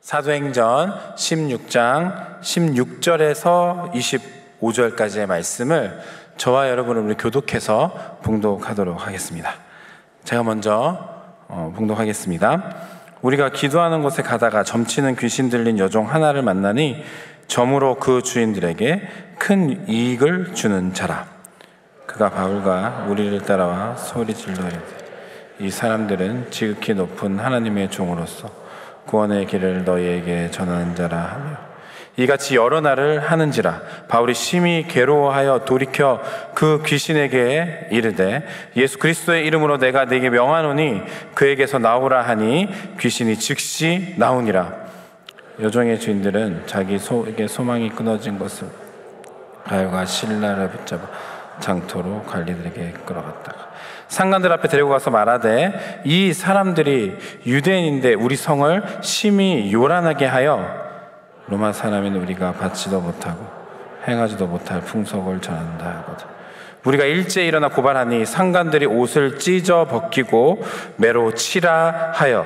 사도행전 16장 16절에서 25절까지의 말씀을 저와 여러분을 우리 교독해서 봉독하도록 하겠습니다. 제가 먼저 봉독하겠습니다. 우리가 기도하는 곳에 가다가 점치는 귀신 들린 여종 하나를 만나니 점으로 그 주인들에게 큰 이익을 주는 자라. 그가 바울과 우리를 따라와 소리 질러 이르되 이 사람들은 지극히 높은 하나님의 종으로서 구원의 길을 너희에게 전하는 자라 하며 이같이 여러 날을 하는지라. 바울이 심히 괴로워하여 돌이켜 그 귀신에게 이르되 예수 그리스도의 이름으로 내가 네게 명하노니 그에게서 나오라 하니 귀신이 즉시 나오니라. 여종의 주인들은 자기 속에 소망이 끊어진 것을 바울과 실라를 붙잡아 장터로 관리들에게 끌어갔다가 상관들 앞에 데리고 가서 말하되 이 사람들이 유대인인데 우리 성을 심히 요란하게 하여 로마 사람인 우리가 받지도 못하고 행하지도 못할 풍속을 전한다 하거든. 우리가 일제히 일어나 고발하니 상관들이 옷을 찢어 벗기고 매로 치라 하여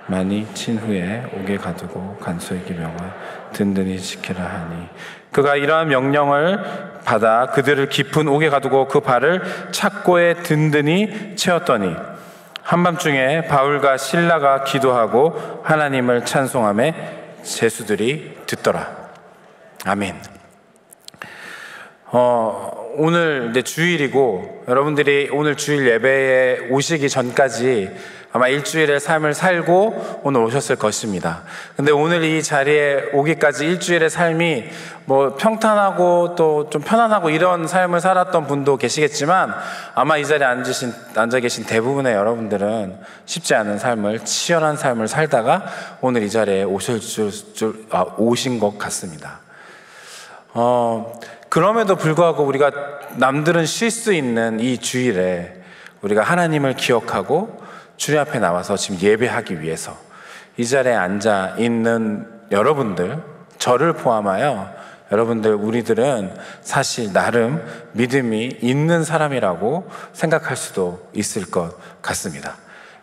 많이 친 후에 옥에 가두고 간소에게 명하 든든히 지키라 하니 그가 이러한 명령을 받아 그들을 깊은 옥에 가두고 그 발을 착고에 든든히 채웠더니 한밤중에 바울과 실라가 기도하고 하나님을 찬송하며 제수들이 듣더라. 아멘. 오늘 이제 주일이고 여러분들이 오늘 주일 예배에 오시기 전까지 아마 일주일의 삶을 살고 오늘 오셨을 것입니다. 근데 오늘 이 자리에 오기까지 일주일의 삶이 뭐 평탄하고 또 좀 편안하고 이런 삶을 살았던 분도 계시겠지만 아마 이 자리에 앉아 계신 대부분의 여러분들은 쉽지 않은 삶을, 치열한 삶을 살다가 오늘 이 자리에 오신 것 같습니다. 그럼에도 불구하고 우리가 남들은 쉴 수 있는 이 주일에 우리가 하나님을 기억하고 주님 앞에 나와서 지금 예배하기 위해서 이 자리에 앉아 있는 여러분들, 저를 포함하여 여러분들, 우리들은 사실 나름 믿음이 있는 사람이라고 생각할 수도 있을 것 같습니다.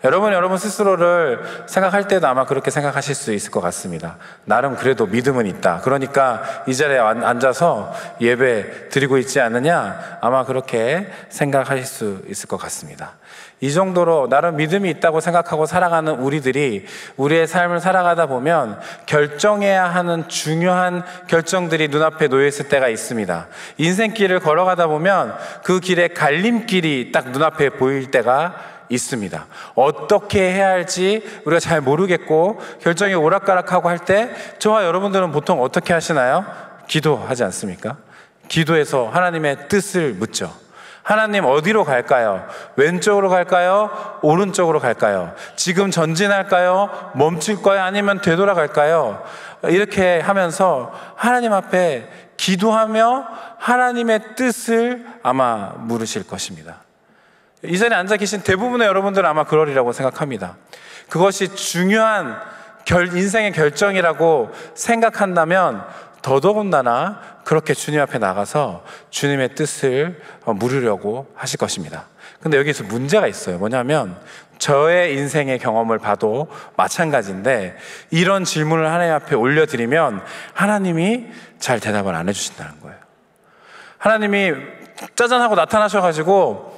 여러분 스스로를 생각할 때도 아마 그렇게 생각하실 수 있을 것 같습니다. 나름 그래도 믿음은 있다. 그러니까 이 자리에 앉아서 예배 드리고 있지 않느냐? 아마 그렇게 생각하실 수 있을 것 같습니다. 이 정도로 나름 믿음이 있다고 생각하고 살아가는 우리들이 우리의 삶을 살아가다 보면 결정해야 하는 중요한 결정들이 눈앞에 놓여있을 때가 있습니다. 인생길을 걸어가다 보면 그 길에 갈림길이 딱 눈앞에 보일 때가 있습니다. 어떻게 해야 할지 우리가 잘 모르겠고 결정이 오락가락하고 할 때 저와 여러분들은 보통 어떻게 하시나요? 기도하지 않습니까? 기도해서 하나님의 뜻을 묻죠. 하나님 어디로 갈까요? 왼쪽으로 갈까요? 오른쪽으로 갈까요? 지금 전진할까요? 멈출까요? 아니면 되돌아갈까요? 이렇게 하면서 하나님 앞에 기도하며 하나님의 뜻을 아마 물으실 것입니다. 이 자리에 앉아 계신 대부분의 여러분들은 아마 그러리라고 생각합니다. 그것이 중요한 인생의 결정이라고 생각한다면 더더군다나 그렇게 주님 앞에 나가서 주님의 뜻을 물으려고 하실 것입니다. 근데 여기서 문제가 있어요. 뭐냐면 저의 인생의 경험을 봐도 마찬가지인데 이런 질문을 하나님 앞에 올려드리면 하나님이 잘 대답을 안 해주신다는 거예요. 하나님이 짜잔하고 나타나셔가지고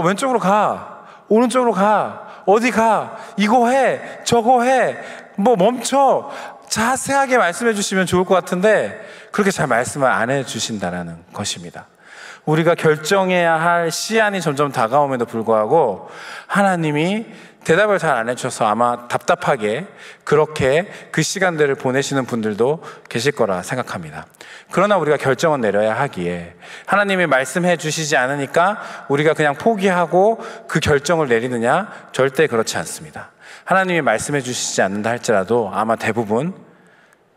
왼쪽으로 가, 오른쪽으로 가, 어디 가, 이거 해, 저거 해, 뭐 멈춰, 자세하게 말씀해 주시면 좋을 것 같은데 그렇게 잘 말씀을 안 해 주신다는 것입니다. 우리가 결정해야 할 시한이 점점 다가옴에도 불구하고 하나님이 대답을 잘 안 해주셔서 아마 답답하게 그렇게 그 시간들을 보내시는 분들도 계실 거라 생각합니다. 그러나 우리가 결정은 내려야 하기에 하나님이 말씀해 주시지 않으니까 우리가 그냥 포기하고 그 결정을 내리느냐? 절대 그렇지 않습니다. 하나님이 말씀해 주시지 않는다 할지라도 아마 대부분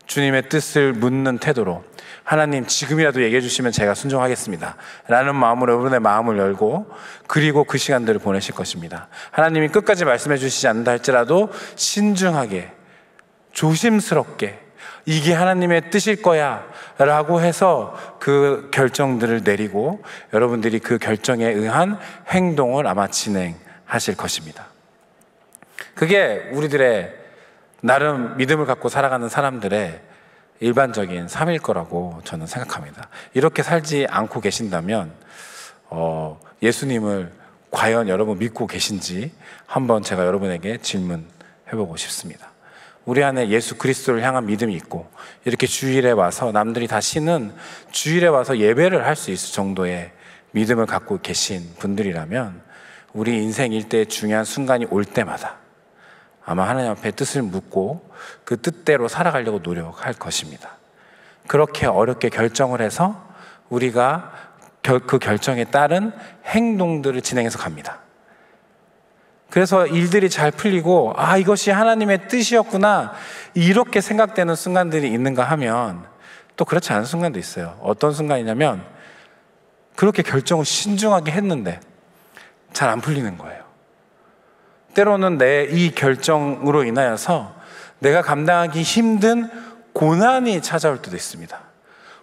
주님의 뜻을 묻는 태도로 하나님 지금이라도 얘기해 주시면 제가 순종하겠습니다 라는 마음으로 여러분의 마음을 열고 그리고 그 시간들을 보내실 것입니다. 하나님이 끝까지 말씀해 주시지 않는다 할지라도 신중하게 조심스럽게 이게 하나님의 뜻일 거야 라고 해서 그 결정들을 내리고 여러분들이 그 결정에 의한 행동을 아마 진행하실 것입니다. 그게 우리들의 나름 믿음을 갖고 살아가는 사람들의 일반적인 삶일 거라고 저는 생각합니다. 이렇게 살지 않고 계신다면 예수님을 과연 여러분 믿고 계신지 한번 제가 여러분에게 질문해보고 싶습니다. 우리 안에 예수 그리스도를 향한 믿음이 있고 이렇게 주일에 와서 남들이 다 쉬는 주일에 와서 예배를 할 수 있을 정도의 믿음을 갖고 계신 분들이라면 우리 인생 일대의 중요한 순간이 올 때마다 아마 하나님 앞에 뜻을 묻고 그 뜻대로 살아가려고 노력할 것입니다. 그렇게 어렵게 결정을 해서 우리가 그 결정에 따른 행동들을 진행해서 갑니다. 그래서 일들이 잘 풀리고 이것이 하나님의 뜻이었구나 이렇게 생각되는 순간들이 있는가 하면 또 그렇지 않은 순간도 있어요. 어떤 순간이냐면 그렇게 결정을 신중하게 했는데 잘 안 풀리는 거예요. 때로는 내 이 결정으로 인하여서 내가 감당하기 힘든 고난이 찾아올 때도 있습니다.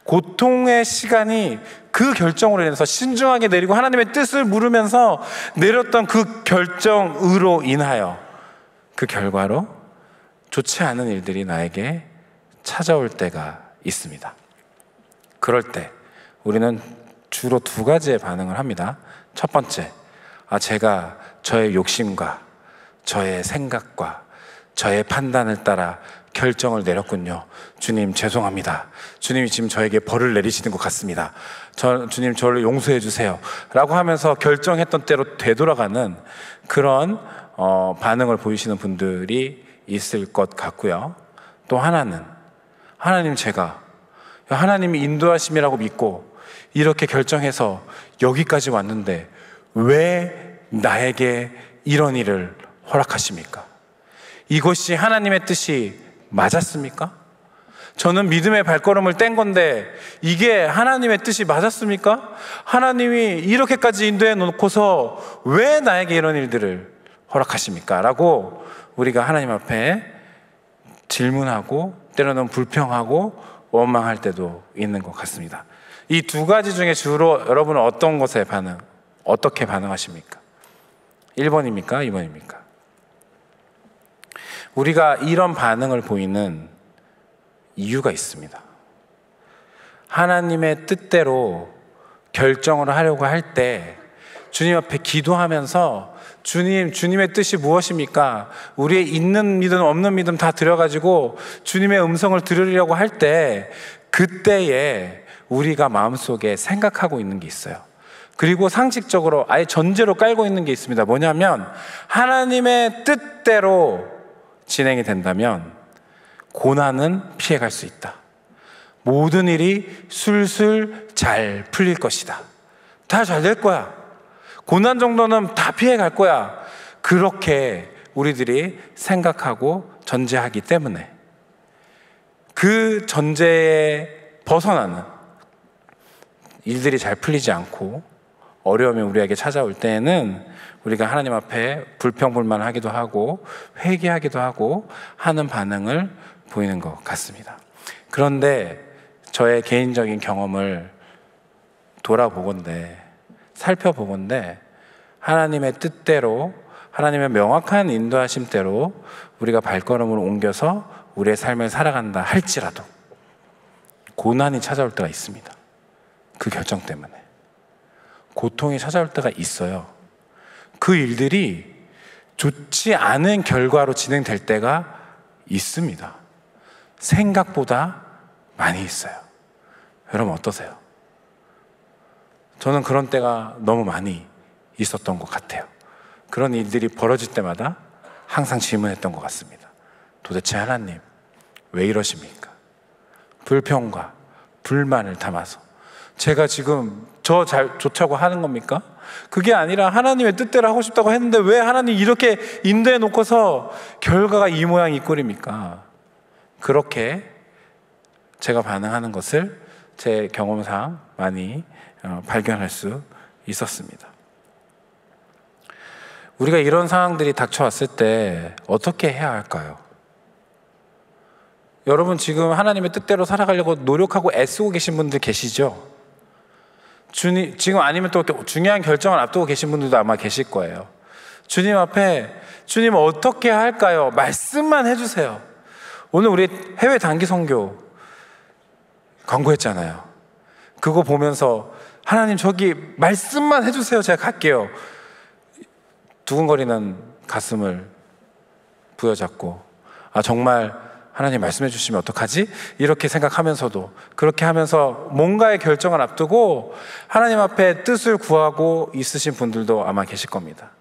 고통의 시간이 그 결정으로 인해서 신중하게 내리고 하나님의 뜻을 물으면서 내렸던 그 결정으로 인하여 그 결과로 좋지 않은 일들이 나에게 찾아올 때가 있습니다. 그럴 때 우리는 주로 두 가지의 반응을 합니다. 첫 번째, 제가 저의 욕심과 저의 생각과 저의 판단을 따라 결정을 내렸군요. 주님 죄송합니다. 주님이 지금 저에게 벌을 내리시는 것 같습니다. 주님 저를 용서해 주세요 라고 하면서 결정했던 대로 되돌아가는 그런 반응을 보이시는 분들이 있을 것 같고요. 또 하나는 하나님 제가 하나님이 인도하심이라고 믿고 이렇게 결정해서 여기까지 왔는데 왜 나에게 이런 일을 허락하십니까? 이것이 하나님의 뜻이 맞았습니까? 저는 믿음의 발걸음을 뗀 건데 이게 하나님의 뜻이 맞았습니까? 하나님이 이렇게까지 인도해 놓고서 왜 나에게 이런 일들을 허락하십니까? 라고 우리가 하나님 앞에 질문하고 때로는 불평하고 원망할 때도 있는 것 같습니다. 이 두 가지 중에 주로 여러분은 어떤 것에 어떻게 반응하십니까? 1번입니까? 2번입니까? 우리가 이런 반응을 보이는 이유가 있습니다. 하나님의 뜻대로 결정을 하려고 할 때 주님 앞에 기도하면서 주님의 뜻이 무엇입니까? 우리의 있는 믿음 없는 믿음 다 들여가지고 주님의 음성을 들으려고 할 때 그때에 우리가 마음속에 생각하고 있는 게 있어요. 그리고 상식적으로 아예 전제로 깔고 있는 게 있습니다. 뭐냐면 하나님의 뜻대로 진행이 된다면 고난은 피해갈 수 있다. 모든 일이 술술 잘 풀릴 것이다. 다 잘 될 거야. 고난 정도는 다 피해갈 거야. 그렇게 우리들이 생각하고 전제하기 때문에 그 전제에 벗어나는 일들이 잘 풀리지 않고 어려움이 우리에게 찾아올 때에는 우리가 하나님 앞에 불평불만하기도 하고 회개하기도 하고 하는 반응을 보이는 것 같습니다. 그런데 저의 개인적인 경험을 살펴보건대 하나님의 뜻대로 하나님의 명확한 인도하심대로 우리가 발걸음을 옮겨서 우리의 삶을 살아간다 할지라도 고난이 찾아올 때가 있습니다. 그 결정 때문에 고통이 찾아올 때가 있어요. 그 일들이 좋지 않은 결과로 진행될 때가 있습니다. 생각보다 많이 있어요. 여러분 어떠세요? 저는 그런 때가 너무 많이 있었던 것 같아요. 그런 일들이 벌어질 때마다 항상 질문했던 것 같습니다. 도대체 하나님 왜 이러십니까? 불평과 불만을 담아서 제가 지금 좋자고 하는 겁니까? 그게 아니라 하나님의 뜻대로 하고 싶다고 했는데 왜 하나님 이렇게 인도해 놓고서 결과가 이 모양 이 꼴입니까? 그렇게 제가 반응하는 것을 제 경험상 많이 발견할 수 있었습니다. 우리가 이런 상황들이 닥쳐왔을 때 어떻게 해야 할까요? 여러분 지금 하나님의 뜻대로 살아가려고 노력하고 애쓰고 계신 분들 계시죠? 지금 아니면 또 중요한 결정을 앞두고 계신 분들도 아마 계실 거예요. 주님 앞에 주님 어떻게 할까요? 말씀만 해주세요. 오늘 우리 해외 단기 선교 광고했잖아요. 그거 보면서 하나님 저기 말씀만 해주세요. 제가 갈게요. 두근거리는 가슴을 부여잡고 정말 하나님 말씀해 주시면 어떡하지? 이렇게 생각하면서도 그렇게 하면서 뭔가의 결정을 앞두고 하나님 앞에 뜻을 구하고 있으신 분들도 아마 계실 겁니다.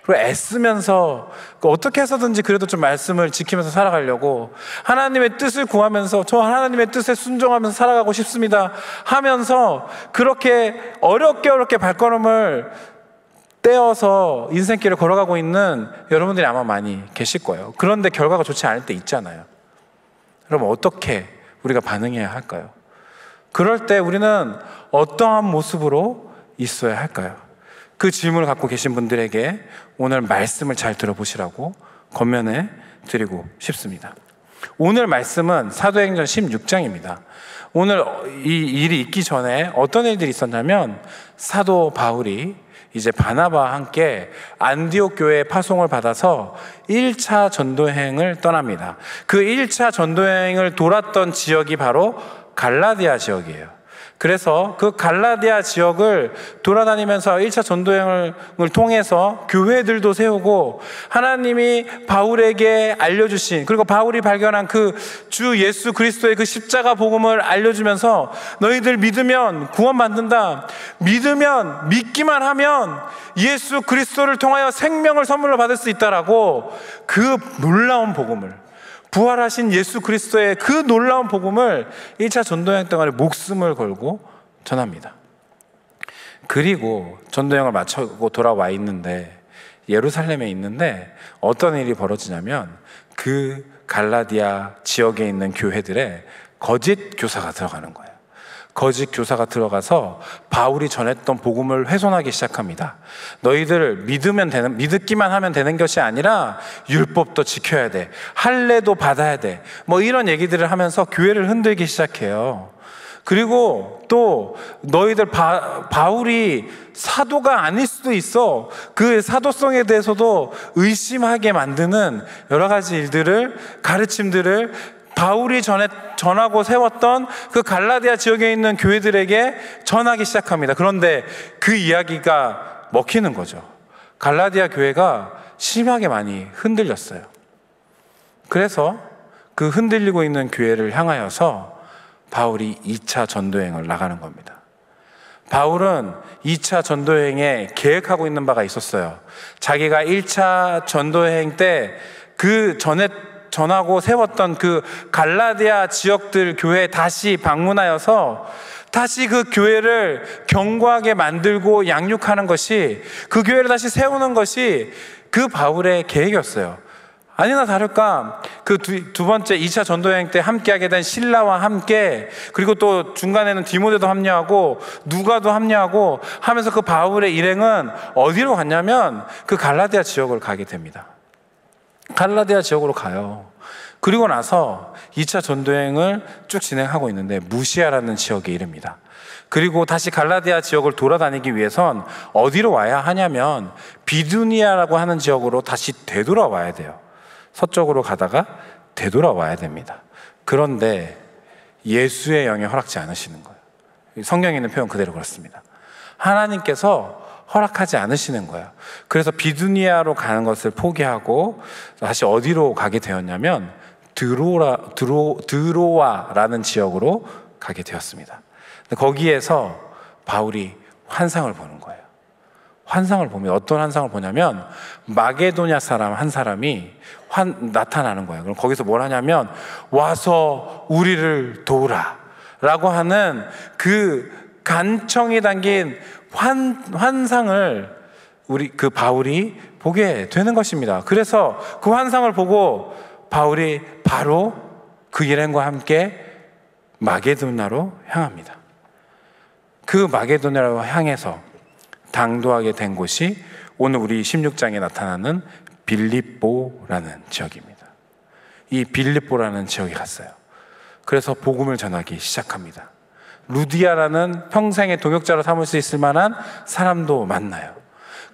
그리고 애쓰면서 어떻게 해서든지 그래도 좀 말씀을 지키면서 살아가려고 하나님의 뜻을 구하면서 저 하나님의 뜻에 순종하면서 살아가고 싶습니다 하면서 그렇게 어렵게 발걸음을 떼어서 인생길을 걸어가고 있는 여러분들이 아마 많이 계실 거예요. 그런데 결과가 좋지 않을 때 있잖아요. 그럼 어떻게 우리가 반응해야 할까요? 그럴 때 우리는 어떠한 모습으로 있어야 할까요? 그 질문을 갖고 계신 분들에게 오늘 말씀을 잘 들어보시라고 권면해 드리고 싶습니다. 오늘 말씀은 사도행전 16장입니다. 오늘 이 일이 있기 전에 어떤 일들이 있었냐면 사도 바울이 이제 바나바와 함께 안디옥 교회의 파송을 받아서 1차 전도여행을 떠납니다. 그 1차 전도여행을 돌았던 지역이 바로 갈라디아 지역이에요. 그래서 그 갈라디아 지역을 돌아다니면서 1차 전도여행을 통해서 교회들도 세우고 하나님이 바울에게 알려주신 그리고 바울이 발견한 그 주 예수 그리스도의 그 십자가 복음을 알려주면서 너희들 믿으면 구원받는다. 믿기만 하면 예수 그리스도를 통하여 생명을 선물로 받을 수 있다라고 그 놀라운 복음을 부활하신 예수 그리스도의 그 놀라운 복음을 1차 전도여행 동안에 목숨을 걸고 전합니다. 그리고 전도여행을 마치고 돌아와 있는데 예루살렘에 있는데 어떤 일이 벌어지냐면 그 갈라디아 지역에 있는 교회들에 거짓 교사가 들어가는 거예요. 거짓 교사가 들어가서 바울이 전했던 복음을 훼손하기 시작합니다. 너희들 믿기만 하면 되는 것이 아니라 율법도 지켜야 돼. 할례도 받아야 돼. 뭐 이런 얘기들을 하면서 교회를 흔들기 시작해요. 그리고 또 너희들 바울이 사도가 아닐 수도 있어. 그 사도성에 대해서도 의심하게 만드는 여러 가지 일들을 가르침들을 바울이 전하고 세웠던 그 갈라디아 지역에 있는 교회들에게 전하기 시작합니다. 그런데 그 이야기가 먹히는 거죠. 갈라디아 교회가 심하게 많이 흔들렸어요. 그래서 그 흔들리고 있는 교회를 향하여서 바울이 2차 전도여행을 나가는 겁니다. 바울은 2차 전도여행에 계획하고 있는 바가 있었어요. 자기가 1차 전도여행 때 그 전하고 세웠던 그 갈라디아 지역들 교회에 다시 방문하여서 다시 그 교회를 견고하게 만들고 양육하는 것이, 그 교회를 다시 세우는 것이 그 바울의 계획이었어요. 아니나 다를까 그 두 번째 2차 전도여행 때 함께하게 된 실라와 함께, 그리고 또 중간에는 디모데도 합류하고 누가도 합류하고 하면서 그 바울의 일행은 어디로 갔냐면 그 갈라디아 지역을 가게 됩니다. 갈라디아 지역으로 가요. 그리고 나서 2차 전도여행을 쭉 진행하고 있는데 무시아라는 지역에 이릅니다. 그리고 다시 갈라디아 지역을 돌아다니기 위해선 어디로 와야 하냐면 비두니아라고 하는 지역으로 다시 되돌아와야 돼요. 서쪽으로 가다가 되돌아와야 됩니다. 그런데 예수의 영이 허락지 않으시는 거예요. 성경에 있는 표현 그대로 그렇습니다. 하나님께서 허락하지 않으시는 거예요. 그래서 비두니아로 가는 것을 포기하고 다시 어디로 가게 되었냐면 드로아라는 지역으로 가게 되었습니다. 거기에서 바울이 환상을 보는 거예요. 환상을 보면 어떤 환상을 보냐면 마게도냐 사람 한 사람이 나타나는 거예요. 그럼 거기서 뭘 하냐면 와서 우리를 도우라 라고 하는 그 간청이 담긴 환상을 그 바울이 보게 되는 것입니다. 그래서 그 환상을 보고 바울이 바로 그 일행과 함께 마게도냐로 향합니다. 그 마게도냐로 향해서 당도하게 된 곳이 오늘 우리 16장에 나타나는 빌립보라는 지역입니다. 이 빌립보라는 지역에 갔어요. 그래서 복음을 전하기 시작합니다. 루디아라는 평생의 동역자로 삼을 수 있을 만한 사람도 만나요.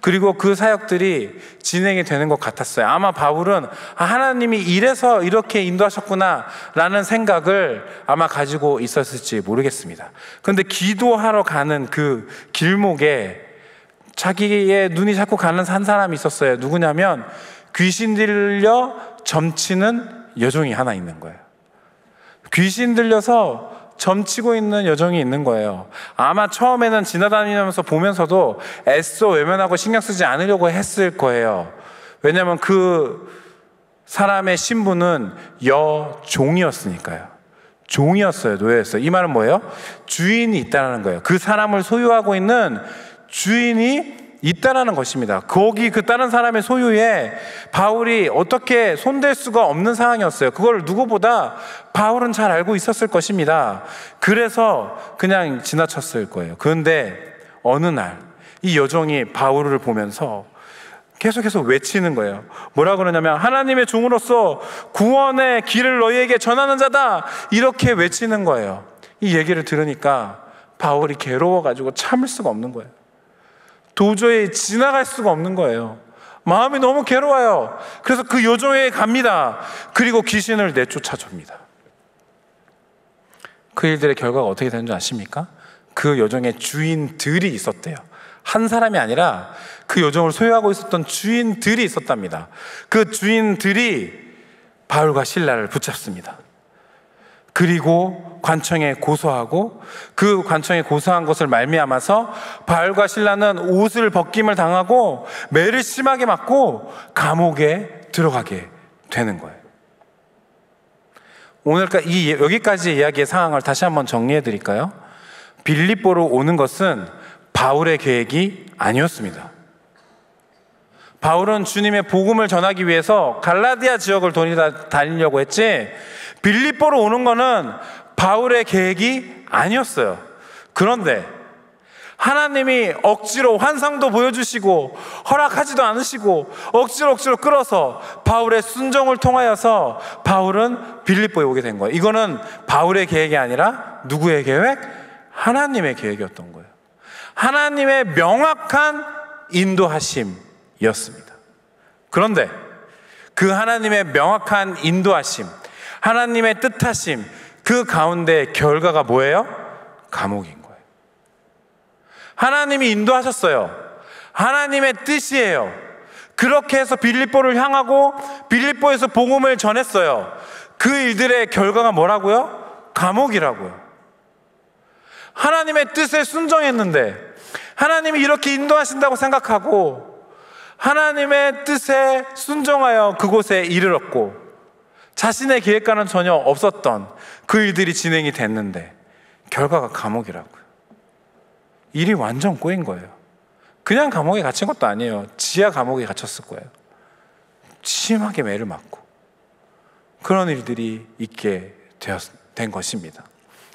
그리고 그 사역들이 진행이 되는 것 같았어요. 아마 바울은 하나님이 이래서 이렇게 인도하셨구나 라는 생각을 아마 가지고 있었을지 모르겠습니다. 그런데 기도하러 가는 그 길목에 자기의 눈이 자꾸 가는 한 사람이 있었어요. 누구냐면 귀신 들려 점치는 여종이 하나 있는 거예요. 귀신 들려서 점치고 있는 여종이 있는 거예요. 아마 처음에는 지나다니면서 보면서도 애써 외면하고 신경 쓰지 않으려고 했을 거예요. 왜냐하면 그 사람의 신분은 여종이었으니까요. 종이었어요. 노예였어요. 이 말은 뭐예요? 주인이 있다는 거예요. 그 사람을 소유하고 있는 주인이 있다라는 것입니다. 거기 그 다른 사람의 소유에 바울이 어떻게 손댈 수가 없는 상황이었어요. 그걸 누구보다 바울은 잘 알고 있었을 것입니다. 그래서 그냥 지나쳤을 거예요. 그런데 어느 날 이 여종이 바울을 보면서 계속해서 외치는 거예요. 뭐라 그러냐면 하나님의 종으로서 구원의 길을 너희에게 전하는 자다, 이렇게 외치는 거예요. 이 얘기를 들으니까 바울이 괴로워가지고 참을 수가 없는 거예요. 도저히 지나갈 수가 없는 거예요. 마음이 너무 괴로워요. 그래서 그 여종에게 갑니다. 그리고 귀신을 내쫓아 줍니다. 그 일들의 결과가 어떻게 되는 줄 아십니까? 그 여종의 주인들이 있었대요. 한 사람이 아니라 그 여종을 소유하고 있었던 주인들이 있었답니다. 그 주인들이 바울과 실라를 붙잡습니다. 그리고 관청에 고소하고 그 관청에 고소한 것을 말미암아서 바울과 실라는 옷을 벗김을 당하고 매를 심하게 맞고 감옥에 들어가게 되는 거예요. 오늘까지 여기까지의 이야기의 상황을 다시 한번 정리해 드릴까요? 빌립보로 오는 것은 바울의 계획이 아니었습니다. 바울은 주님의 복음을 전하기 위해서 갈라디아 지역을 다니려고 했지, 빌립보로 오는 거는 바울의 계획이 아니었어요. 그런데 하나님이 억지로 환상도 보여주시고 허락하지도 않으시고 억지로 끌어서 바울의 순종을 통하여서 바울은 빌립보에 오게 된 거예요. 이거는 바울의 계획이 아니라 누구의 계획? 하나님의 계획이었던 거예요. 하나님의 명확한 인도하심이었습니다. 그런데 그 하나님의 명확한 인도하심, 하나님의 뜻하심, 그 가운데 결과가 뭐예요? 감옥인 거예요. 하나님이 인도하셨어요. 하나님의 뜻이에요. 그렇게 해서 빌립보를 향하고 빌립보에서 복음을 전했어요. 그 일들의 결과가 뭐라고요? 감옥이라고요. 하나님의 뜻에 순종했는데, 하나님이 이렇게 인도하신다고 생각하고 하나님의 뜻에 순종하여 그곳에 이르렀고 자신의 계획과는 전혀 없었던 그 일들이 진행이 됐는데 결과가 감옥이라고요. 일이 완전 꼬인 거예요. 그냥 감옥에 갇힌 것도 아니에요. 지하 감옥에 갇혔을 거예요. 심하게 매를 맞고 그런 일들이 있게 된 것입니다.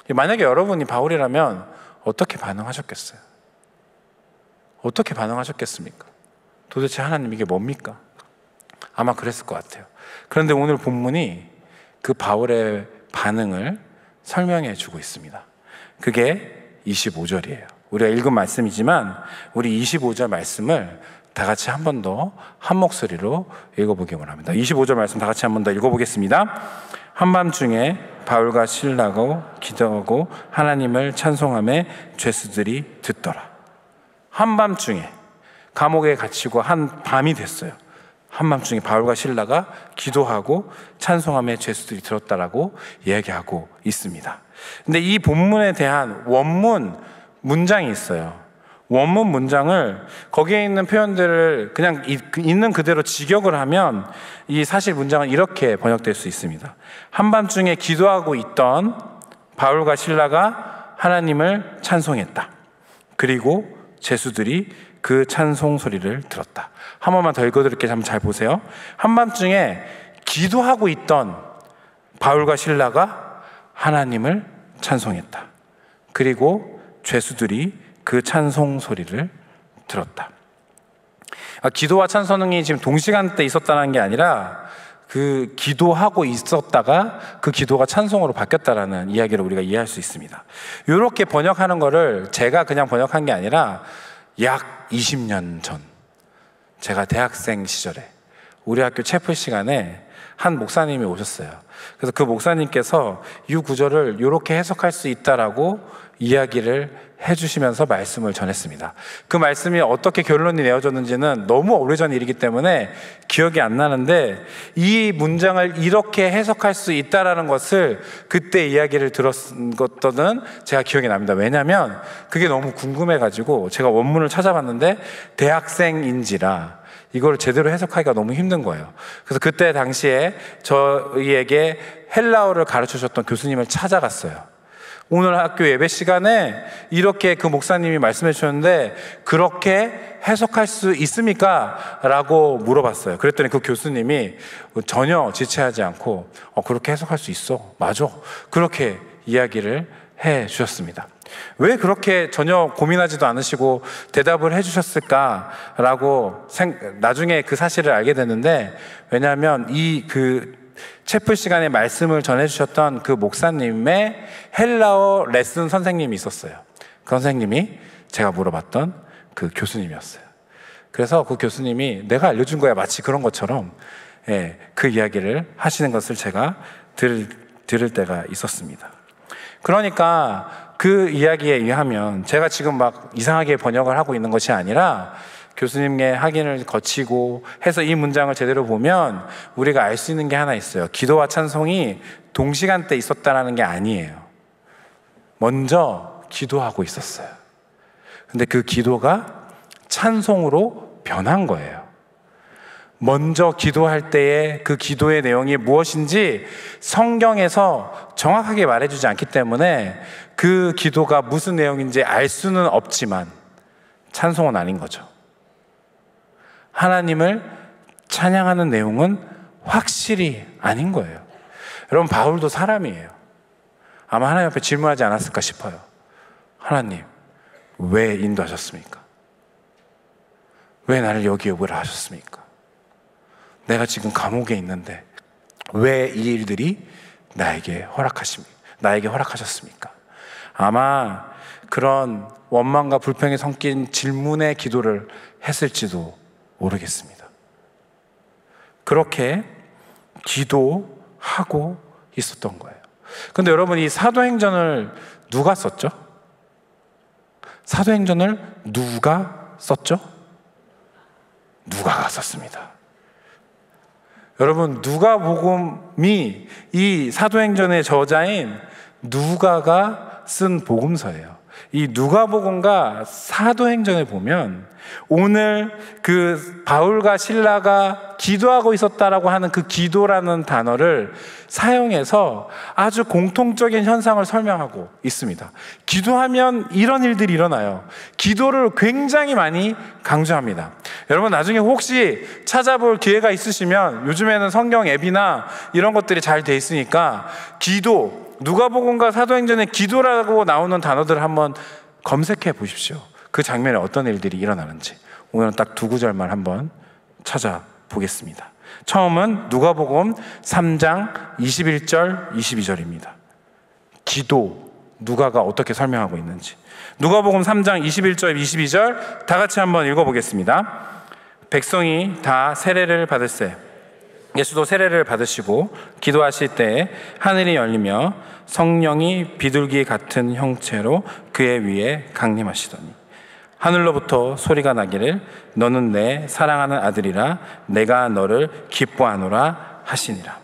만약에 여러분이 바울이라면 어떻게 반응하셨겠어요? 어떻게 반응하셨겠습니까? 도대체 하나님 이게 뭡니까? 아마 그랬을 것 같아요. 그런데 오늘 본문이 그 바울의 반응을 설명해 주고 있습니다. 그게 25절이에요. 우리가 읽은 말씀이지만 우리 25절 말씀을 다 같이 한 번 더 한 목소리로 읽어보기 원합니다. 25절 말씀 다 같이 한 번 더 읽어보겠습니다. 한밤중에 바울과 실라가 기도하고 하나님을 찬송하며 죄수들이 듣더라. 한밤중에 감옥에 갇히고 한 밤이 됐어요. 한밤중에 바울과 실라가 기도하고 찬송하며 죄수들이 들었다라고 이야기하고 있습니다. 근데 이 본문에 대한 원문 문장이 있어요. 원문 문장을 거기에 있는 표현들을 그냥 있는 그대로 직역을 하면 이 사실 문장은 이렇게 번역될 수 있습니다. 한밤중에 기도하고 있던 바울과 실라가 하나님을 찬송했다. 그리고 죄수들이 그 찬송 소리를 들었다. 한 번만 더 읽어드릴게요. 한번 잘 보세요. 한밤중에 기도하고 있던 바울과 실라가 하나님을 찬송했다. 그리고 죄수들이 그 찬송 소리를 들었다. 기도와 찬송이 지금 동시간대에 있었다는 게 아니라 그 기도하고 있었다가 그 기도가 찬송으로 바뀌었다라는 이야기를 우리가 이해할 수 있습니다. 이렇게 번역하는 거를 제가 그냥 번역한 게 아니라 약 20년 전, 제가 대학생 시절에 우리 학교 채플 시간에 한 목사님이 오셨어요. 그래서 그 목사님께서 이 구절을 이렇게 해석할 수 있다라고 이야기를 해주시면서 말씀을 전했습니다. 그 말씀이 어떻게 결론이 내어졌는지는 너무 오래전 일이기 때문에 기억이 안 나는데, 이 문장을 이렇게 해석할 수 있다라는 것을 그때 이야기를 들었던 것들은 제가 기억이 납니다. 왜냐하면 그게 너무 궁금해가지고 제가 원문을 찾아봤는데 대학생인지라 이걸 제대로 해석하기가 너무 힘든 거예요. 그래서 그때 당시에 저희에게 헬라어를 가르쳐 주셨던 교수님을 찾아갔어요. 오늘 학교 예배 시간에 이렇게 그 목사님이 말씀해 주셨는데 그렇게 해석할 수 있습니까? 라고 물어봤어요. 그랬더니 그 교수님이 전혀 지체하지 않고 그렇게 해석할 수 있어. 맞아. 그렇게 이야기를 해 주셨습니다. 왜 그렇게 전혀 고민하지도 않으시고 대답을 해 주셨을까라고 나중에 그 사실을 알게 됐는데, 왜냐하면 그 채플 시간에 말씀을 전해주셨던 그 목사님의 헬라어 레슨 선생님이 있었어요. 그 선생님이 제가 물어봤던 그 교수님이었어요. 그래서 그 교수님이 내가 알려준 거야 마치 그런 것처럼 그 이야기를 하시는 것을 제가 들을 때가 있었습니다. 그러니까 그 이야기에 의하면 제가 지금 막 이상하게 번역을 하고 있는 것이 아니라 교수님의 확인을 거치고 해서 이 문장을 제대로 보면 우리가 알 수 있는 게 하나 있어요. 기도와 찬송이 동시간대 있었다라는 게 아니에요. 먼저 기도하고 있었어요. 근데 그 기도가 찬송으로 변한 거예요. 먼저 기도할 때의 그 기도의 내용이 무엇인지 성경에서 정확하게 말해주지 않기 때문에 그 기도가 무슨 내용인지 알 수는 없지만 찬송은 아닌 거죠. 하나님을 찬양하는 내용은 확실히 아닌 거예요. 여러분, 바울도 사람이에요. 아마 하나님 앞에 질문하지 않았을까 싶어요. 하나님, 왜 인도하셨습니까? 왜 나를 여기에 오게 하셨습니까? 내가 지금 감옥에 있는데 왜 이 일들이 나에게 허락하셨습니까? 아마 그런 원망과 불평이 섞인 질문의 기도를 했을지도 모르겠습니다. 그렇게 기도하고 있었던 거예요. 근데 여러분, 이 사도행전을 누가 썼죠? 사도행전을 누가 썼죠? 누가가 썼습니다. 여러분, 누가복음이 이 사도행전의 저자인 누가가 쓴 복음서예요. 이 누가복음과 사도행전에 보면 오늘 그 바울과 실라가 기도하고 있었다라고 하는 그 기도라는 단어를 사용해서 아주 공통적인 현상을 설명하고 있습니다. 기도하면 이런 일들이 일어나요. 기도를 굉장히 많이 강조합니다. 여러분, 나중에 혹시 찾아볼 기회가 있으시면 요즘에는 성경 앱이나 이런 것들이 잘 돼 있으니까 기도, 누가복음과 사도행전에 기도라고 나오는 단어들을 한번 검색해 보십시오. 그 장면에 어떤 일들이 일어나는지. 오늘은 딱 두 구절만 한번 찾아보겠습니다. 처음은 누가복음 3장 21절 22절입니다. 기도, 누가가 어떻게 설명하고 있는지. 누가복음 3장 21절 22절 다 같이 한번 읽어보겠습니다. 백성이 다 세례를 받을세. 예수도 세례를 받으시고 기도하실 때에 하늘이 열리며 성령이 비둘기 같은 형체로 그의 위에 강림하시더니 하늘로부터 소리가 나기를 너는 내 사랑하는 아들이라 내가 너를 기뻐하노라 하시니라.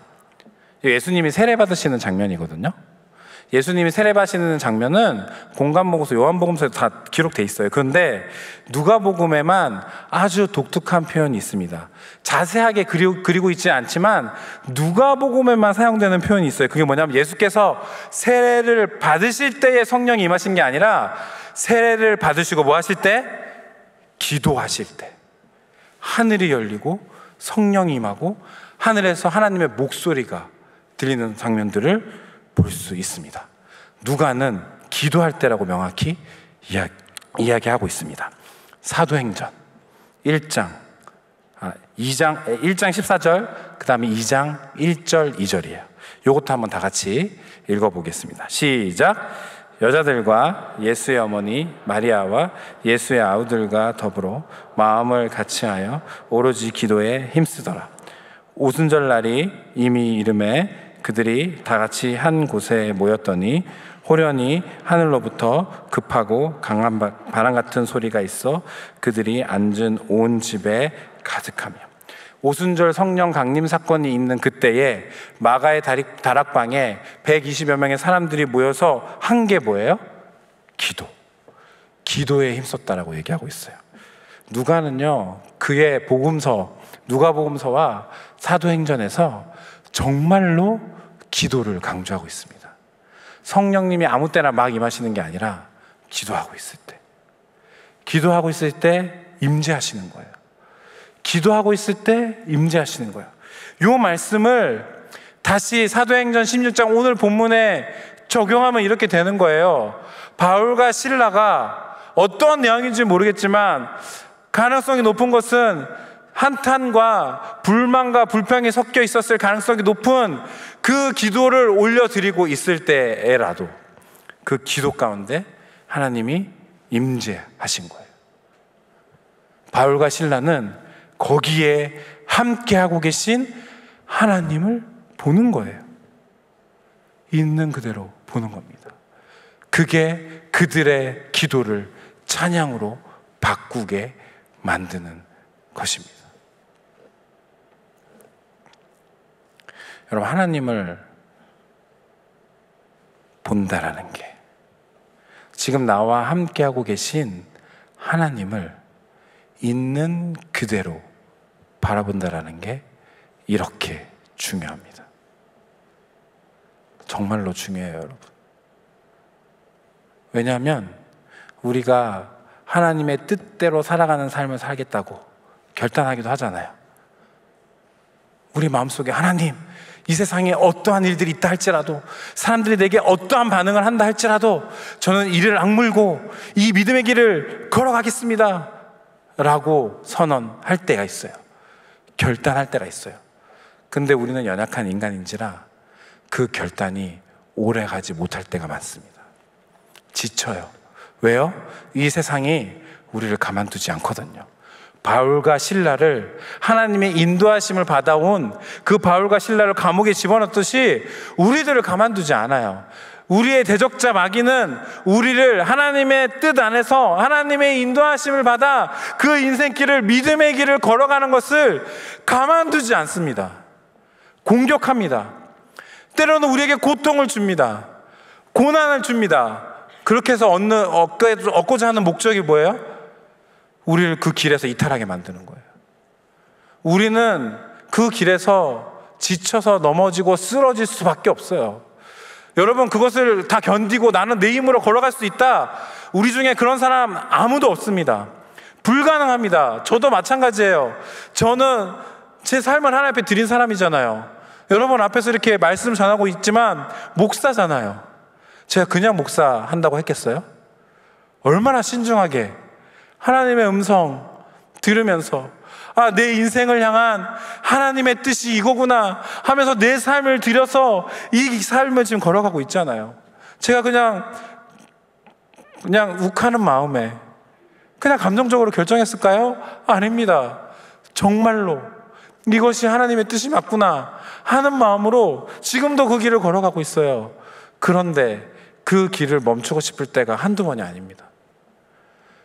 예수님이 세례 받으시는 장면이거든요. 예수님이 세례 받으시는 장면은 공관복음서, 요한복음서에 다 기록돼 있어요. 그런데 누가복음에만 아주 독특한 표현이 있습니다. 자세하게 그리고 있지 않지만 누가복음에만 사용되는 표현이 있어요. 그게 뭐냐면 예수께서 세례를 받으실 때에 성령이 임하신 게 아니라 세례를 받으시고 뭐 하실 때? 기도하실 때 하늘이 열리고 성령이 임하고 하늘에서 하나님의 목소리가 들리는 장면들을 볼 수 있습니다. 누가는 기도할 때라고 명확히 이야기하고 있습니다. 사도행전 1장 14절, 그 다음에 2장 1절 2절이에요. 이것도 한번 다 같이 읽어보겠습니다. 시작. 여자들과 예수의 어머니 마리아와 예수의 아우들과 더불어 마음을 같이하여 오로지 기도에 힘쓰더라. 오순절날이 이미 이름에 그들이 다 같이 한 곳에 모였더니 호련히 하늘로부터 급하고 강한 바람 같은 소리가 있어 그들이 앉은 온 집에 가득하며. 오순절 성령 강림 사건이 있는 그때에 마가의 다락방에 120여 명의 사람들이 모여서 한 게 뭐예요? 기도에 힘썼다라고 얘기하고 있어요. 누가는요, 그의 복음서, 누가복음서와 사도행전에서 정말로 기도를 강조하고 있습니다. 성령님이 아무 때나 막 임하시는 게 아니라 기도하고 있을 때 임재하시는 거예요. 기도하고 있을 때 임재하시는 거예요. 이 말씀을 다시 사도행전 16장 오늘 본문에 적용하면 이렇게 되는 거예요. 바울과 실라가 어떤 내용인지 모르겠지만 가능성이 높은 것은 한탄과 불만과 불평이 섞여 있었을 가능성이 높은 그 기도를 올려드리고 있을 때에라도 그 기도 가운데 하나님이 임재하신 거예요. 바울과 실라는 거기에 함께하고 계신 하나님을 보는 거예요. 있는 그대로 보는 겁니다. 그게 그들의 기도를 찬양으로 바꾸게 만드는 것입니다. 여러분, 하나님을 본다라는 게 지금 나와 함께하고 계신 하나님을 있는 그대로 바라본다라는 게 이렇게 중요합니다. 정말로 중요해요, 여러분. 왜냐하면 우리가 하나님의 뜻대로 살아가는 삶을 살겠다고 결단하기도 하잖아요. 우리 마음속에 하나님, 이 세상에 어떠한 일들이 있다 할지라도, 사람들이 내게 어떠한 반응을 한다 할지라도 저는 이를 악물고 이 믿음의 길을 걸어가겠습니다 라고 선언할 때가 있어요. 결단할 때가 있어요. 근데 우리는 연약한 인간인지라 그 결단이 오래 가지 못할 때가 많습니다. 지쳐요. 왜요? 이 세상이 우리를 가만두지 않거든요. 바울과 실라를 하나님의 인도하심을 받아온 그 바울과 실라를 감옥에 집어넣듯이 우리들을 가만두지 않아요. 우리의 대적자 마귀는 우리를 하나님의 뜻 안에서 하나님의 인도하심을 받아 그 인생길을, 믿음의 길을 걸어가는 것을 가만두지 않습니다. 공격합니다. 때로는 우리에게 고통을 줍니다. 고난을 줍니다. 그렇게 해서 얻고자 하는 목적이 뭐예요? 우리를 그 길에서 이탈하게 만드는 거예요. 우리는 그 길에서 지쳐서 넘어지고 쓰러질 수밖에 없어요. 여러분, 그것을 다 견디고 나는 내 힘으로 걸어갈 수 있다, 우리 중에 그런 사람 아무도 없습니다. 불가능합니다. 저도 마찬가지예요. 저는 제 삶을 하나님 앞에 드린 사람이잖아요. 여러분 앞에서 이렇게 말씀 전하고 있지만 목사잖아요. 제가 그냥 목사 한다고 했겠어요? 얼마나 신중하게 하나님의 음성 들으면서 내 인생을 향한 하나님의 뜻이 이거구나 하면서 내 삶을 들여서 이 삶을 지금 걸어가고 있잖아요. 제가 그냥 욱하는 마음에 그냥 감정적으로 결정했을까요? 아닙니다. 정말로 이것이 하나님의 뜻이 맞구나 하는 마음으로 지금도 그 길을 걸어가고 있어요. 그런데 그 길을 멈추고 싶을 때가 한두 번이 아닙니다.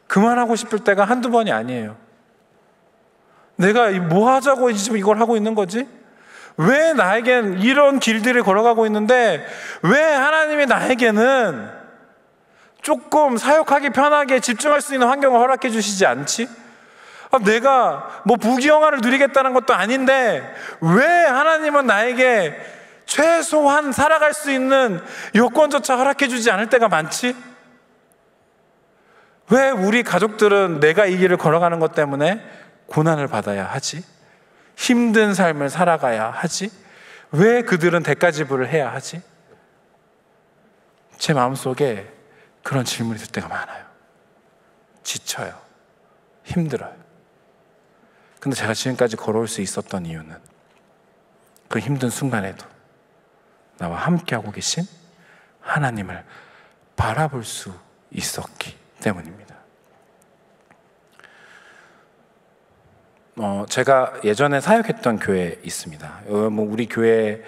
그만하고 싶을 때가 한두 번이 아니에요. 내가 뭐 하자고 지금 이걸 하고 있는 거지? 왜 나에겐 이런 길들을 걸어가고 있는데 왜 하나님이 나에게는 조금 사역하기 편하게 집중할 수 있는 환경을 허락해 주시지 않지? 내가 뭐 부귀영화를 누리겠다는 것도 아닌데 왜 하나님은 나에게 최소한 살아갈 수 있는 여건조차 허락해 주지 않을 때가 많지? 왜 우리 가족들은 내가 이 길을 걸어가는 것 때문에 고난을 받아야 하지? 힘든 삶을 살아가야 하지? 왜 그들은 대가 지불을 해야 하지? 제 마음속에 그런 질문이 들 때가 많아요. 지쳐요. 힘들어요. 근데 제가 지금까지 걸어올 수 있었던 이유는 그 힘든 순간에도 나와 함께하고 계신 하나님을 바라볼 수 있었기 때문입니다. 제가 예전에 사역했던 교회 있습니다. 우리 교회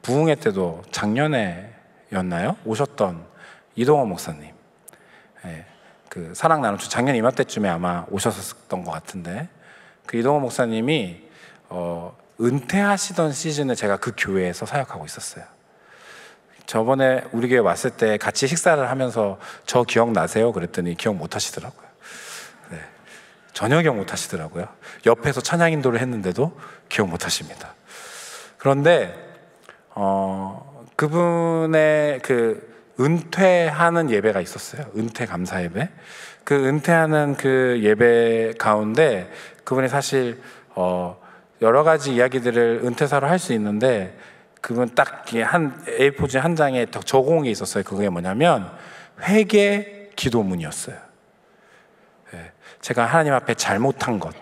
부흥회 때도 작년에였나요? 오셨던 이동원 목사님. 그 사랑 나눔 작년 이맘때쯤에 아마 오셨었던 것 같은데, 그 이동원 목사님이 은퇴하시던 시즌에 제가 그 교회에서 사역하고 있었어요. 저번에 우리 교회 왔을 때 같이 식사를 하면서 저 기억나세요? 그랬더니 기억 못 하시더라고요. 전혀 기억 못 하시더라고요. 옆에서 찬양 인도를 했는데도 기억 못 하십니다. 그런데 그분의 그 은퇴하는 예배가 있었어요. 은퇴 감사 예배. 그 은퇴하는 그 예배 가운데 그분이 사실 여러 가지 이야기들을 은퇴사로 할 수 있는데, 그분 딱 한 A4지 한 장에 적어온 게 있었어요. 그게 뭐냐면 회개 기도문이었어요. 제가 하나님 앞에 잘못한 것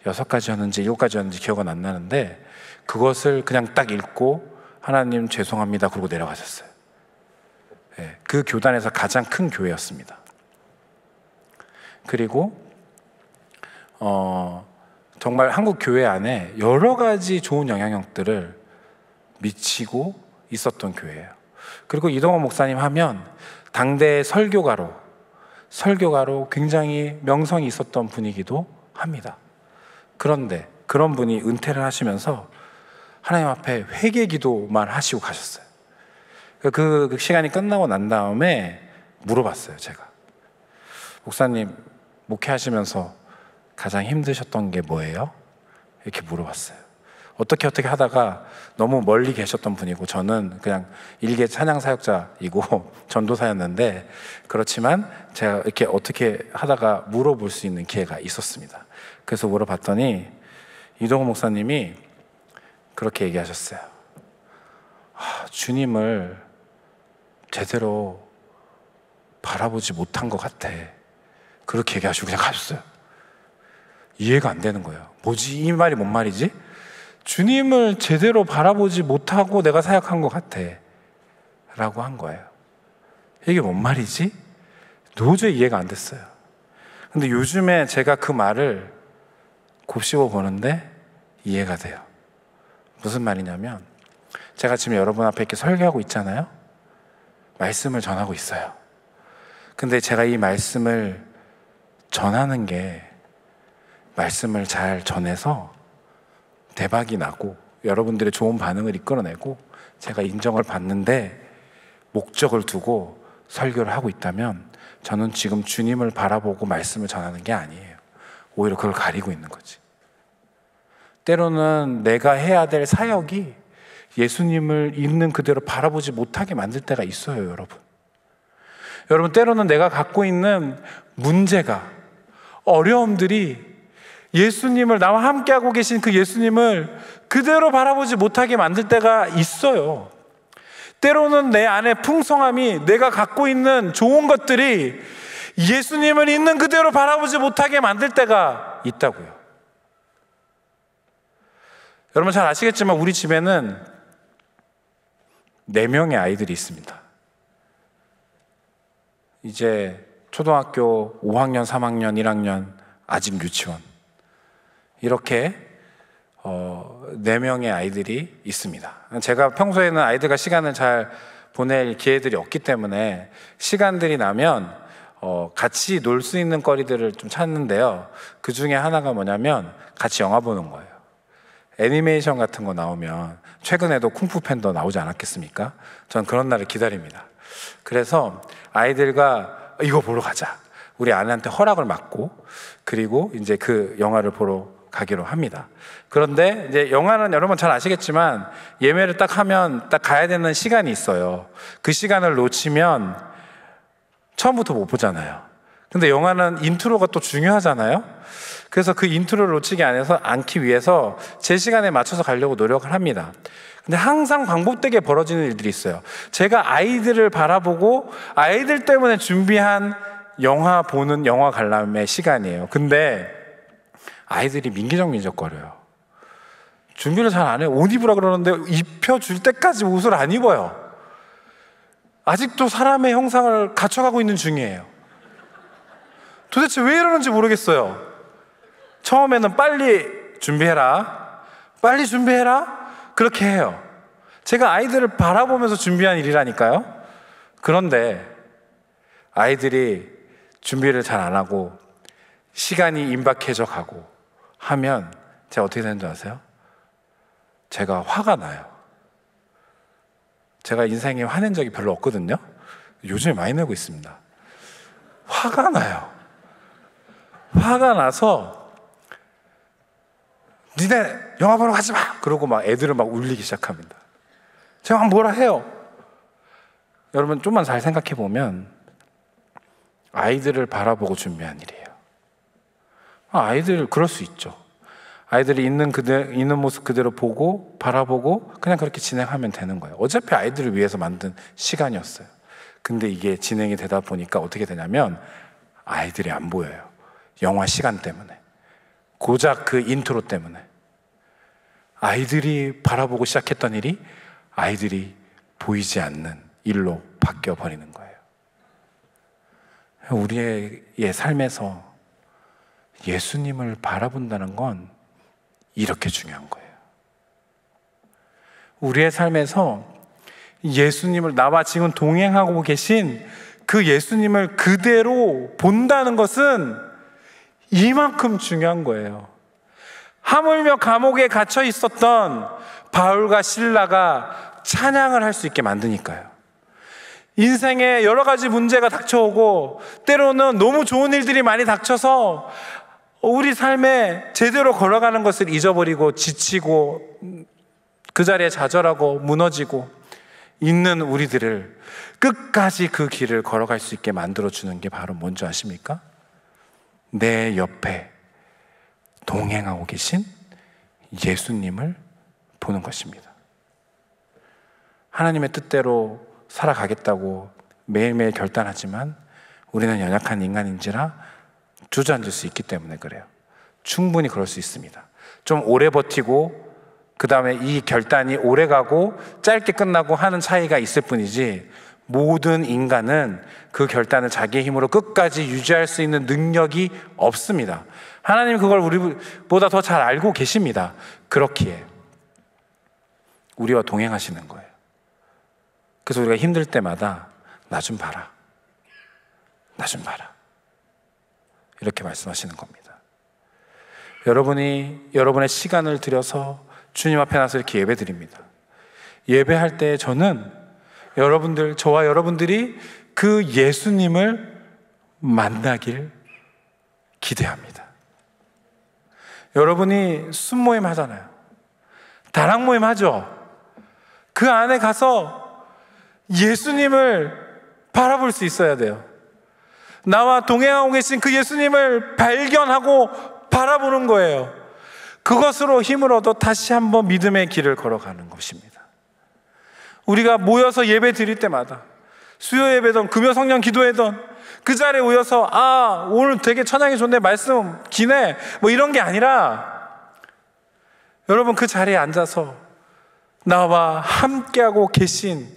6가지였는지 7가지였는지 기억은 안 나는데, 그것을 그냥 딱 읽고 하나님 죄송합니다 그러고 내려가셨어요. 그 교단에서 가장 큰 교회였습니다. 그리고 정말 한국 교회 안에 여러 가지 좋은 영향력들을 미치고 있었던 교회예요. 그리고 이동원 목사님 하면 당대 설교가로 굉장히 명성이 있었던 분이기도 합니다. 그런데 그런 분이 은퇴를 하시면서 하나님 앞에 회개 기도만 하시고 가셨어요. 그 시간이 끝나고 난 다음에 물어봤어요. 제가, 목사님 목회하시면서 가장 힘드셨던 게 뭐예요? 이렇게 물어봤어요. 어떻게 하다가 너무 멀리 계셨던 분이고, 저는 그냥 일개 찬양 사역자이고 전도사였는데, 그렇지만 제가 이렇게 어떻게 하다가 물어볼 수 있는 기회가 있었습니다. 그래서 물어봤더니 이동호 목사님이 그렇게 얘기하셨어요. 주님을 제대로 바라보지 못한 것 같아. 그렇게 얘기하시고 그냥 가셨어요. 이해가 안 되는 거예요. 뭐지? 이 말이 뭔 말이지? 주님을 제대로 바라보지 못하고 내가 사역한 것 같아 라고 한 거예요. 이게 뭔 말이지? 도저히 이해가 안 됐어요. 근데 요즘에 제가 그 말을 곱씹어 보는데 이해가 돼요. 무슨 말이냐면, 제가 지금 여러분 앞에 이렇게 설교하고 있잖아요. 말씀을 전하고 있어요. 근데 제가 이 말씀을 전하는 게, 말씀을 잘 전해서 대박이 나고 여러분들의 좋은 반응을 이끌어내고 제가 인정을 받는데 목적을 두고 설교를 하고 있다면, 저는 지금 주님을 바라보고 말씀을 전하는 게 아니에요. 오히려 그걸 가리고 있는 거지. 때로는 내가 해야 될 사역이 예수님을 있는 그대로 바라보지 못하게 만들 때가 있어요, 여러분. 여러분, 때로는 내가 갖고 있는 문제가, 어려움들이 예수님을, 나와 함께하고 계신 그 예수님을 그대로 바라보지 못하게 만들 때가 있어요. 때로는 내 안에 풍성함이, 내가 갖고 있는 좋은 것들이 예수님을 있는 그대로 바라보지 못하게 만들 때가 있다고요. 여러분 잘 아시겠지만 우리 집에는 4명의 아이들이 있습니다. 이제 초등학교 5학년, 3학년, 1학년, 아직 유치원, 이렇게 4명의 아이들이 있습니다. 제가 평소에는 아이들과 시간을 잘 보낼 기회들이 없기 때문에 시간들이 나면 같이 놀 수 있는 거리들을 좀 찾는데요. 그 중에 하나가 뭐냐면 같이 영화 보는 거예요. 애니메이션 같은 거 나오면, 최근에도 쿵푸 팬더 나오지 않았겠습니까? 전 그런 날을 기다립니다. 그래서 아이들과 이거 보러 가자, 우리 아내한테 허락을 받고, 그리고 이제 그 영화를 보러 가기로 합니다. 그런데 이제 영화는 여러분 잘 아시겠지만 예매를 딱 하면 딱 가야 되는 시간이 있어요. 그 시간을 놓치면 처음부터 못 보잖아요. 근데 영화는 인트로가 또 중요하잖아요. 그래서 그 인트로를 놓치지 않기 위해서 제 시간에 맞춰서 가려고 노력을 합니다. 근데 항상 반복되게 벌어지는 일들이 있어요. 제가 아이들을 바라보고 아이들 때문에 준비한 영화 보는 영화 관람의 시간이에요. 근데 아이들이 민기적민적거려요. 준비를 잘 안 해요. 옷 입으라 그러는데 입혀줄 때까지 옷을 안 입어요. 아직도 사람의 형상을 갖춰가고 있는 중이에요. 도대체 왜 이러는지 모르겠어요. 처음에는 빨리 준비해라, 빨리 준비해라, 그렇게 해요. 제가 아이들을 바라보면서 준비한 일이라니까요. 그런데 아이들이 준비를 잘 안 하고 시간이 임박해져 가고 하면 제가 어떻게 되는 줄 아세요? 제가 화가 나요. 제가 인생에 화낸 적이 별로 없거든요. 요즘에 많이 내고 있습니다. 화가 나요. 화가 나서 니네 영화 보러 가지 마! 그러고 막 애들을 막 울리기 시작합니다. 제가 막 뭐라 해요. 여러분 좀만 잘 생각해 보면 아이들을 바라보고 준비한 일이에요. 아이들 그럴 수 있죠. 아이들이 있는 모습 그대로 보고 바라보고 그냥 그렇게 진행하면 되는 거예요. 어차피 아이들을 위해서 만든 시간이었어요. 근데 이게 진행이 되다 보니까 어떻게 되냐면 아이들이 안 보여요. 영화 시간 때문에, 고작 그 인트로 때문에 아이들이 바라보고 시작했던 일이 아이들이 보이지 않는 일로 바뀌어 버리는 거예요. 우리의 삶에서 예수님을 바라본다는 건 이렇게 중요한 거예요. 우리의 삶에서 예수님을, 나와 지금 동행하고 계신 그 예수님을 그대로 본다는 것은 이만큼 중요한 거예요. 하물며 감옥에 갇혀 있었던 바울과 실라가 찬양을 할 수 있게 만드니까요. 인생에 여러 가지 문제가 닥쳐오고 때로는 너무 좋은 일들이 많이 닥쳐서 우리 삶에 제대로 걸어가는 것을 잊어버리고 지치고 그 자리에 좌절하고 무너지고 있는 우리들을 끝까지 그 길을 걸어갈 수 있게 만들어주는 게 바로 뭔지 아십니까? 내 옆에 동행하고 계신 예수님을 보는 것입니다. 하나님의 뜻대로 살아가겠다고 매일매일 결단하지만 우리는 연약한 인간인지라 주저앉을 수 있기 때문에 그래요. 충분히 그럴 수 있습니다. 좀 오래 버티고 그 다음에 이 결단이 오래 가고 짧게 끝나고 하는 차이가 있을 뿐이지 모든 인간은 그 결단을 자기의 힘으로 끝까지 유지할 수 있는 능력이 없습니다. 하나님 그걸 우리보다 더 잘 알고 계십니다. 그렇기에 우리와 동행하시는 거예요. 그래서 우리가 힘들 때마다 나 좀 봐라, 나 좀 봐라, 이렇게 말씀하시는 겁니다. 여러분이 여러분의 시간을 들여서 주님 앞에 나서 이렇게 예배 드립니다. 예배할 때 저는 저와 여러분들이 그 예수님을 만나길 기대합니다. 여러분이 순모임 하잖아요. 다락 모임 하죠. 그 안에 가서 예수님을 바라볼 수 있어야 돼요. 나와 동행하고 계신 그 예수님을 발견하고 바라보는 거예요. 그것으로 힘을 얻어 다시 한번 믿음의 길을 걸어가는 것입니다. 우리가 모여서 예배 드릴 때마다 수요 예배든 금요 성령 기도회든 그 자리에 모여서 오늘 되게 찬양이 좋네, 말씀 기네, 뭐 이런 게 아니라 여러분 그 자리에 앉아서 나와 함께하고 계신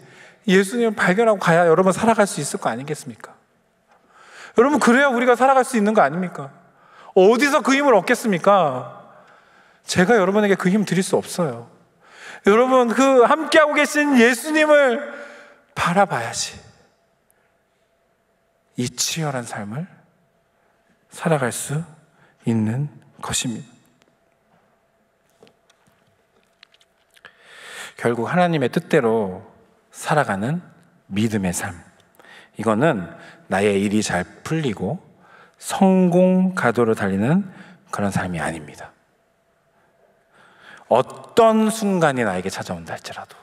예수님을 발견하고 가야 여러분 살아갈 수 있을 거 아니겠습니까? 여러분 그래야 우리가 살아갈 수 있는 거 아닙니까? 어디서 그 힘을 얻겠습니까? 제가 여러분에게 그 힘 드릴 수 없어요. 여러분 그 함께하고 계신 예수님을 바라봐야지 이 치열한 삶을 살아갈 수 있는 것입니다. 결국 하나님의 뜻대로 살아가는 믿음의 삶, 이거는 나의 일이 잘 풀리고 성공 가도로 달리는 그런 삶이 아닙니다. 어떤 순간이 나에게 찾아온다 할지라도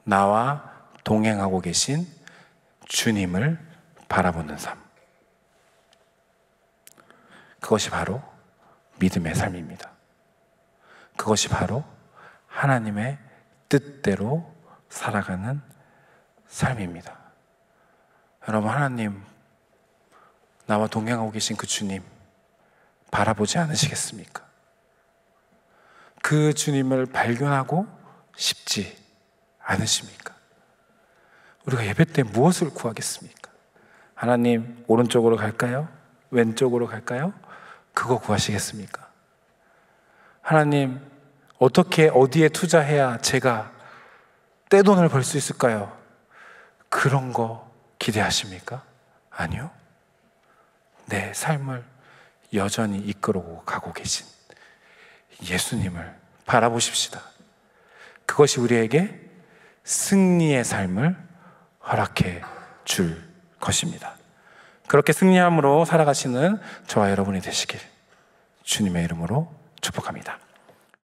나와 동행하고 계신 주님을 바라보는 삶, 그것이 바로 믿음의 삶입니다. 그것이 바로 하나님의 뜻대로 살아가는 삶입니다. 여러분, 하나님, 나와 동행하고 계신 그 주님 바라보지 않으시겠습니까? 그 주님을 발견하고 싶지 않으십니까? 우리가 예배 때 무엇을 구하겠습니까? 하나님, 오른쪽으로 갈까요? 왼쪽으로 갈까요? 그거 구하시겠습니까? 하나님, 어떻게 어디에 투자해야 제가 떼돈을 벌 수 있을까요? 그런 거 기대하십니까? 아니요. 내 삶을 여전히 이끌어 가고 계신 예수님을 바라보십시다. 그것이 우리에게 승리의 삶을 허락해 줄 것입니다. 그렇게 승리함으로 살아가시는 저와 여러분이 되시길 주님의 이름으로 축복합니다.